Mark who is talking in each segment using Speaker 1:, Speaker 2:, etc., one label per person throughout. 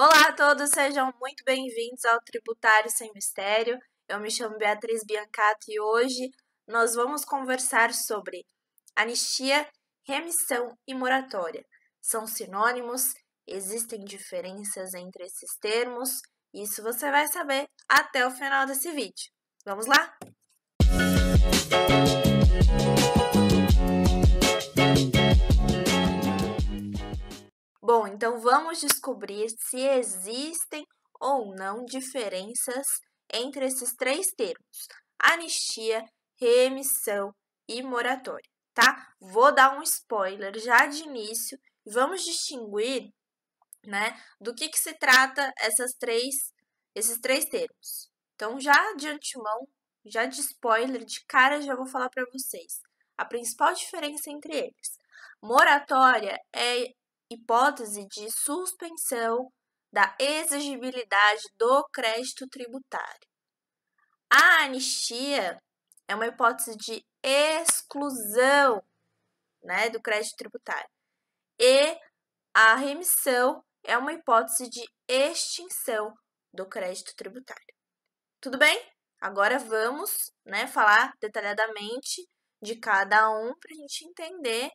Speaker 1: Olá a todos, sejam muito bem-vindos ao Tributário Sem Mistério. Eu me chamo Beatriz Biancato e hoje nós vamos conversar sobre anistia, remissão e moratória. São sinônimos? Existem diferenças entre esses termos? Isso você vai saber até o final desse vídeo. Vamos lá? Bom, então vamos descobrir se existem ou não diferenças entre esses três termos: anistia, remissão e moratória, tá? Vou dar um spoiler já de início e vamos distinguir, do que se trata esses três termos. Então, já de antemão, já de spoiler, de cara, já vou falar para vocês a principal diferença entre eles. Moratória é hipótese de suspensão da exigibilidade do crédito tributário. A anistia é uma hipótese de exclusão, do crédito tributário. E a remissão é uma hipótese de extinção do crédito tributário. Tudo bem? Agora vamos, falar detalhadamente de cada um para a gente entender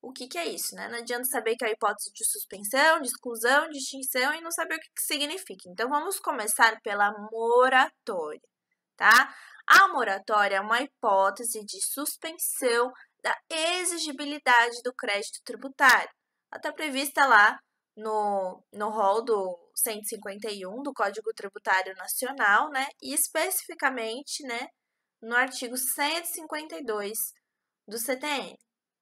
Speaker 1: o que é isso, Não adianta saber que é a hipótese de suspensão, de exclusão, de extinção e não saber o que significa. Então, vamos começar pela moratória, tá? A moratória é uma hipótese de suspensão da exigibilidade do crédito tributário. Ela está prevista lá no rol do 151 do Código Tributário Nacional, E especificamente, no artigo 152 do CTN.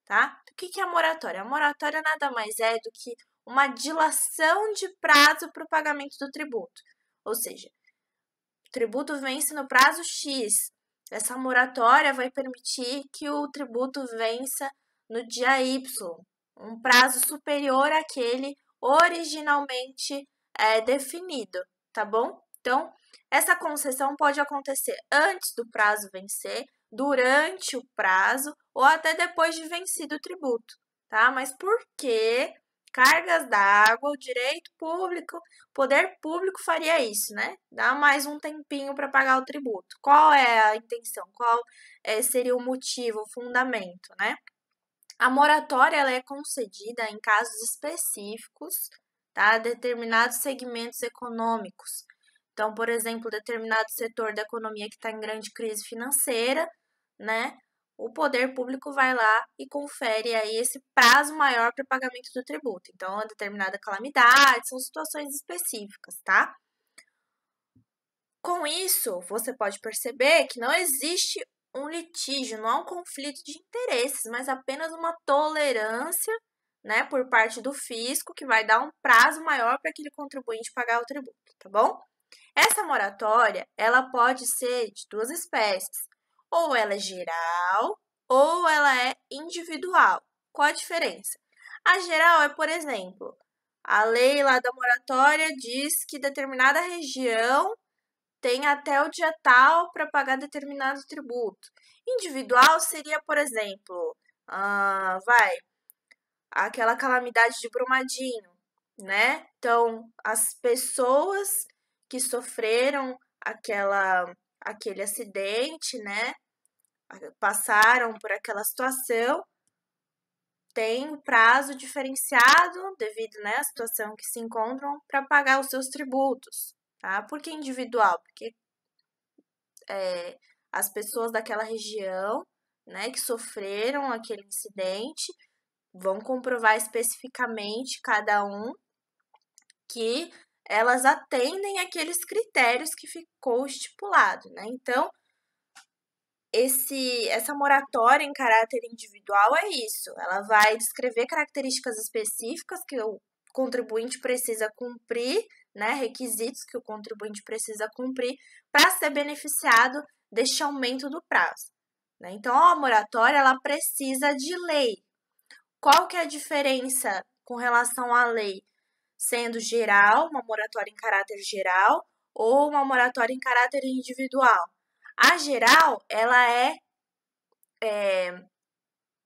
Speaker 1: Tá? O que é a moratória? A moratória nada mais é do que uma dilação de prazo para o pagamento do tributo. Ou seja, o tributo vence no prazo X. Essa moratória vai permitir que o tributo vença no dia Y, um prazo superior àquele originalmente definido, tá bom? Então, essa concessão pode acontecer antes do prazo vencer, durante o prazo ou até depois de vencido o tributo, tá? Mas por que cargas d'água, o direito público, o poder público faria isso, Dá mais um tempinho para pagar o tributo. Qual é a intenção? Qual seria o motivo, o fundamento, A moratória ela é concedida em casos específicos, tá? Determinados segmentos econômicos. Então, por exemplo, determinado setor da economia que está em grande crise financeira, o poder público vai lá e confere aí esse prazo maior para pagamento do tributo. Então, uma determinada calamidade, são situações específicas, tá? Com isso, você pode perceber que não existe um litígio, não há um conflito de interesses, mas apenas uma tolerância, por parte do fisco, que vai dar um prazo maior para aquele contribuinte pagar o tributo, tá bom? Essa moratória, ela pode ser de duas espécies. Ou ela é geral, ou ela é individual. Qual a diferença? A geral é, por exemplo, a lei lá da moratória diz que determinada região tem até o dia tal para pagar determinado tributo. Individual seria, por exemplo, aquela calamidade de Brumadinho, Então, as pessoas que sofreram aquele acidente, passaram por aquela situação, tem um prazo diferenciado devido, à situação que se encontram para pagar os seus tributos, tá? Por que individual? Porque as pessoas daquela região, que sofreram aquele incidente, vão comprovar especificamente cada um que elas atendem aqueles critérios que ficou estipulado, Então, essa moratória em caráter individual é isso. Ela vai descrever características específicas que o contribuinte precisa cumprir, requisitos que o contribuinte precisa cumprir para ser beneficiado deste aumento do prazo. Então, a moratória ela precisa de lei. Qual que é a diferença com relação à lei? Sendo geral, uma moratória em caráter geral, ou uma moratória em caráter individual. A geral, ela é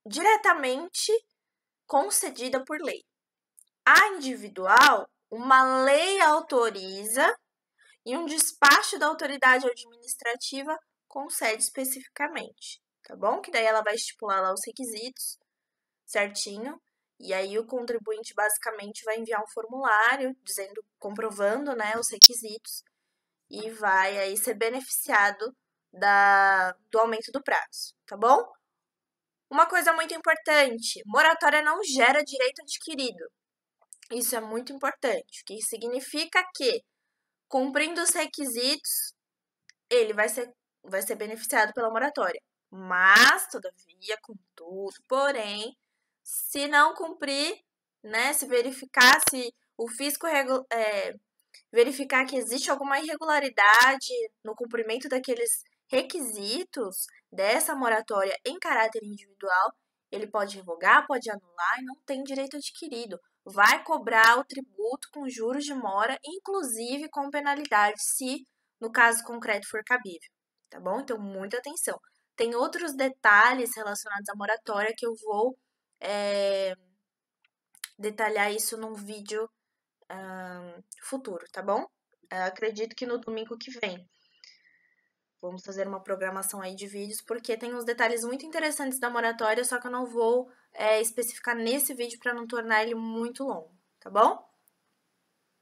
Speaker 1: diretamente concedida por lei. A individual, uma lei autoriza e um despacho da autoridade administrativa concede especificamente, tá bom? Que daí ela vai estipular lá os requisitos certinho, e aí o contribuinte basicamente vai enviar um formulário dizendo, comprovando, né, os requisitos e vai aí ser beneficiado do aumento do prazo, tá bom? Uma coisa muito importante, moratória não gera direito adquirido. Isso é muito importante, que significa que, cumprindo os requisitos, ele vai ser beneficiado pela moratória. Mas, todavia, contudo, porém, se não cumprir, né, se verificar se o fisco verificar que existe alguma irregularidade no cumprimento daqueles requisitos dessa moratória em caráter individual, ele pode revogar, pode anular e não tem direito adquirido. Vai cobrar o tributo com juros de mora, inclusive com penalidade, se no caso concreto for cabível, tá bom? Então, muita atenção. Tem outros detalhes relacionados à moratória que eu vou detalhar isso num vídeo futuro, tá bom? Acredito que no domingo que vem. Vamos fazer uma programação aí de vídeos, porque tem uns detalhes muito interessantes da moratória, só que eu não vou especificar nesse vídeo para não tornar ele muito longo, tá bom?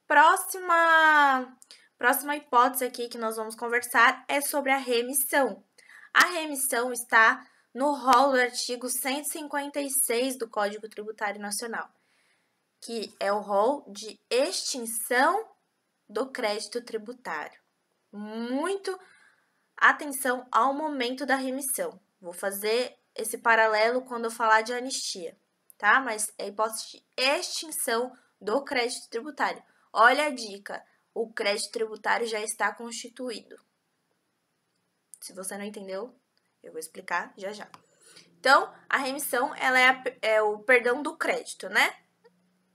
Speaker 1: Próxima hipótese aqui que nós vamos conversar é sobre a remissão. A remissão está no rol do artigo 156 do Código Tributário Nacional, que é o rol de extinção do crédito tributário. Muito atenção ao momento da remissão. Vou fazer esse paralelo quando eu falar de anistia, tá? Mas é a hipótese de extinção do crédito tributário. Olha a dica, o crédito tributário já está constituído. Se você não entendeu, eu vou explicar já já. Então, a remissão ela é o perdão do crédito, né?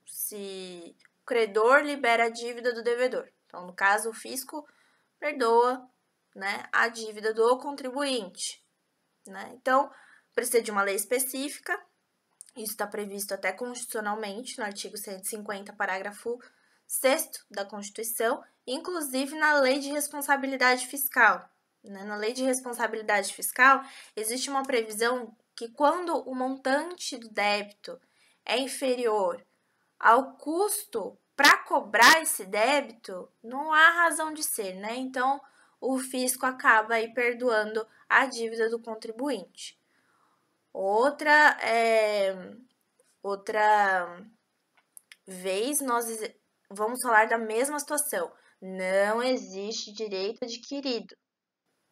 Speaker 1: Se o credor libera a dívida do devedor. Então, no caso, o fisco perdoa, né, a dívida do contribuinte, né? Então, precisa de uma lei específica. Isso está previsto até constitucionalmente no artigo 150, parágrafo 6º da Constituição, inclusive na Lei de Responsabilidade Fiscal. Né? Na Lei de Responsabilidade Fiscal, existe uma previsão que quando o montante do débito é inferior ao custo para cobrar esse débito, não há razão de ser, né? Então, o fisco acaba aí perdoando a dívida do contribuinte. Outra vez, nós vamos falar da mesma situação. Não existe direito adquirido,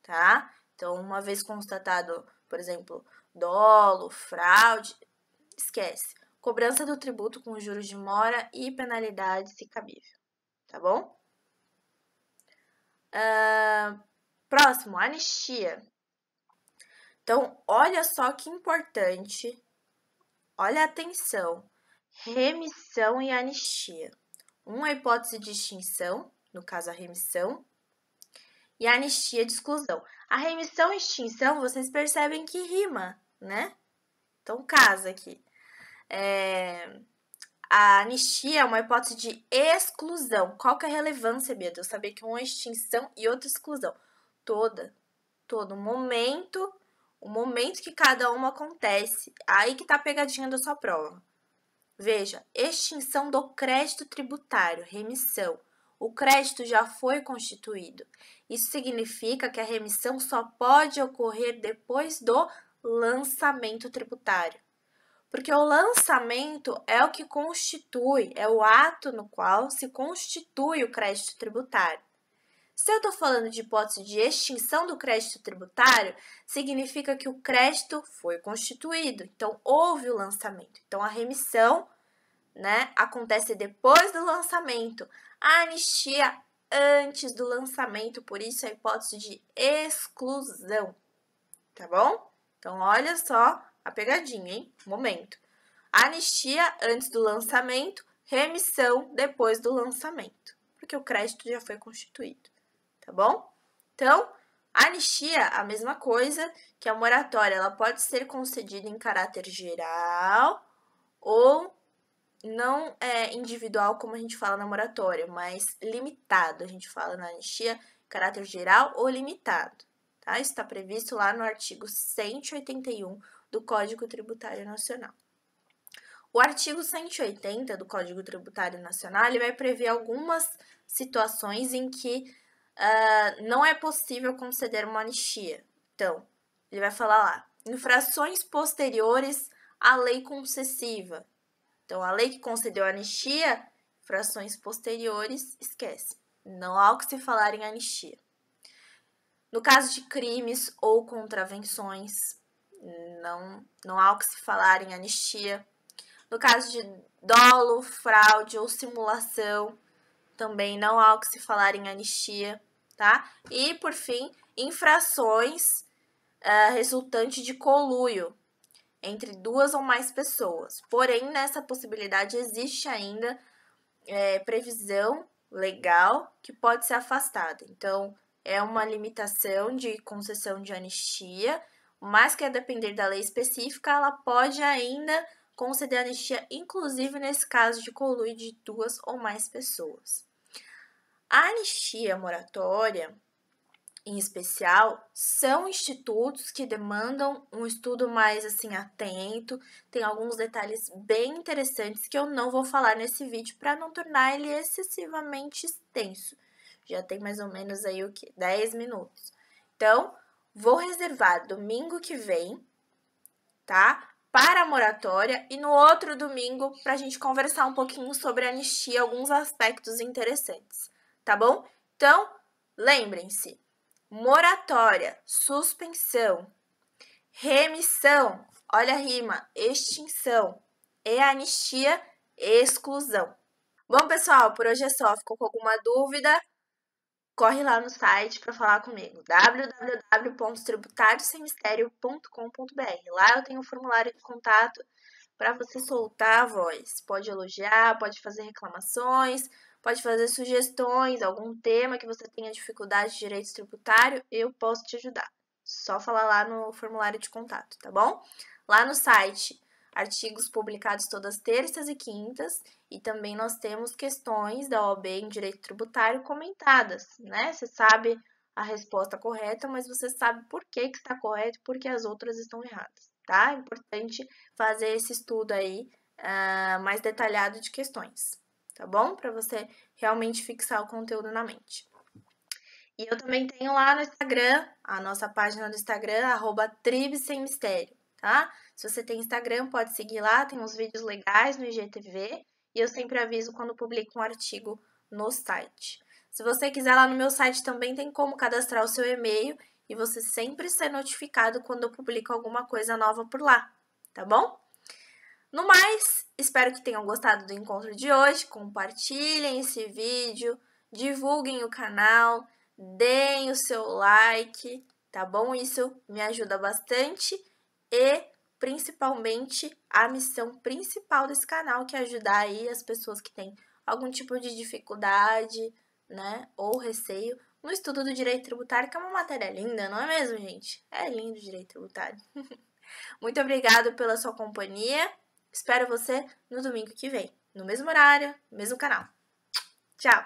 Speaker 1: tá? Então, uma vez constatado, por exemplo, dolo, fraude, esquece. Cobrança do tributo com juros de mora e penalidade, se cabível, tá bom? Próximo, anistia. Então, olha só que importante, olha a atenção, remissão e anistia. Uma hipótese de extinção, no caso a remissão, e a anistia de exclusão. A remissão e extinção, vocês percebem que rima, né? Então, casa aqui. A anistia é uma hipótese de exclusão. Qual que é a relevância, Bia, de eu saber que uma é extinção e outra exclusão? Todo momento, o momento que cada uma acontece, aí que tá a pegadinha da sua prova. Veja, extinção do crédito tributário, remissão. O crédito já foi constituído. Isso significa que a remissão só pode ocorrer depois do lançamento tributário. Porque o lançamento é o que constitui, é o ato no qual se constitui o crédito tributário. Se eu estou falando de hipótese de extinção do crédito tributário, significa que o crédito foi constituído, então houve o lançamento. Então, a remissão, né, acontece depois do lançamento, a anistia antes do lançamento, por isso a hipótese de exclusão, tá bom? Então, olha só a pegadinha, hein? Momento. Anistia antes do lançamento, remissão depois do lançamento, porque o crédito já foi constituído, tá bom? Então, a anistia, a mesma coisa que a moratória, ela pode ser concedida em caráter geral ou não é individual como a gente fala na moratória, mas limitado. A gente fala na anistia caráter geral ou limitado, tá? Isso está previsto lá no artigo 181 do Código Tributário Nacional. O artigo 180 do Código Tributário Nacional, ele vai prever algumas situações em que não é possível conceder uma anistia. Então, ele vai falar lá, infrações posteriores à lei concessiva. Então, a lei que concedeu a anistia, infrações posteriores, esquece. Não há o que se falar em anistia. No caso de crimes ou contravenções, não há o que se falar em anistia. No caso de dolo, fraude ou simulação, também não há o que se falar em anistia, tá? E, por fim, infrações resultantes de conluio entre duas ou mais pessoas. Porém, nessa possibilidade existe ainda previsão legal que pode ser afastada. Então, é uma limitação de concessão de anistia, mas que a depender da lei específica, ela pode ainda conceder anistia, inclusive nesse caso de conluio de duas ou mais pessoas. A anistia moratória, em especial, são institutos que demandam um estudo mais assim atento, tem alguns detalhes bem interessantes que eu não vou falar nesse vídeo para não tornar ele excessivamente extenso. Já tem mais ou menos aí o que? 10 minutos. Então, vou reservar domingo que vem, tá? Para a moratória e no outro domingo para a gente conversar um pouquinho sobre a anistia, alguns aspectos interessantes, tá bom? Então, lembrem-se, moratória, suspensão, remissão, olha a rima, extinção e anistia, exclusão. Bom, pessoal, por hoje é só. Ficou com alguma dúvida? Corre lá no site para falar comigo, www.tributariosemmistério.com.br. Lá eu tenho um formulário de contato para você soltar a voz. Pode elogiar, pode fazer reclamações, pode fazer sugestões, algum tema que você tenha dificuldade de direito tributário, eu posso te ajudar. Só falar lá no formulário de contato, tá bom? Lá no site, artigos publicados todas terças e quintas, e também nós temos questões da OAB em direito tributário comentadas, né? Você sabe a resposta correta, mas você sabe por que está correto e por que as outras estão erradas, tá? É importante fazer esse estudo aí mais detalhado de questões, tá bom? Para você realmente fixar o conteúdo na mente. E eu também tenho lá no Instagram, a nossa página do Instagram, @tribsemmistério, tá? Se você tem Instagram, pode seguir lá, tem uns vídeos legais no IGTV e eu sempre aviso quando publico um artigo no site. Se você quiser lá no meu site também tem como cadastrar o seu e-mail e você sempre ser notificado quando eu publico alguma coisa nova por lá, tá bom? No mais, espero que tenham gostado do encontro de hoje, compartilhem esse vídeo, divulguem o canal, deem o seu like, tá bom? Isso me ajuda bastante e principalmente a missão principal desse canal, que é ajudar aí as pessoas que têm algum tipo de dificuldade, né, ou receio no estudo do direito tributário, que é uma matéria linda, não é mesmo, gente? É lindo o direito tributário. Muito obrigada pela sua companhia. Espero você no domingo que vem, no mesmo horário, no mesmo canal. Tchau!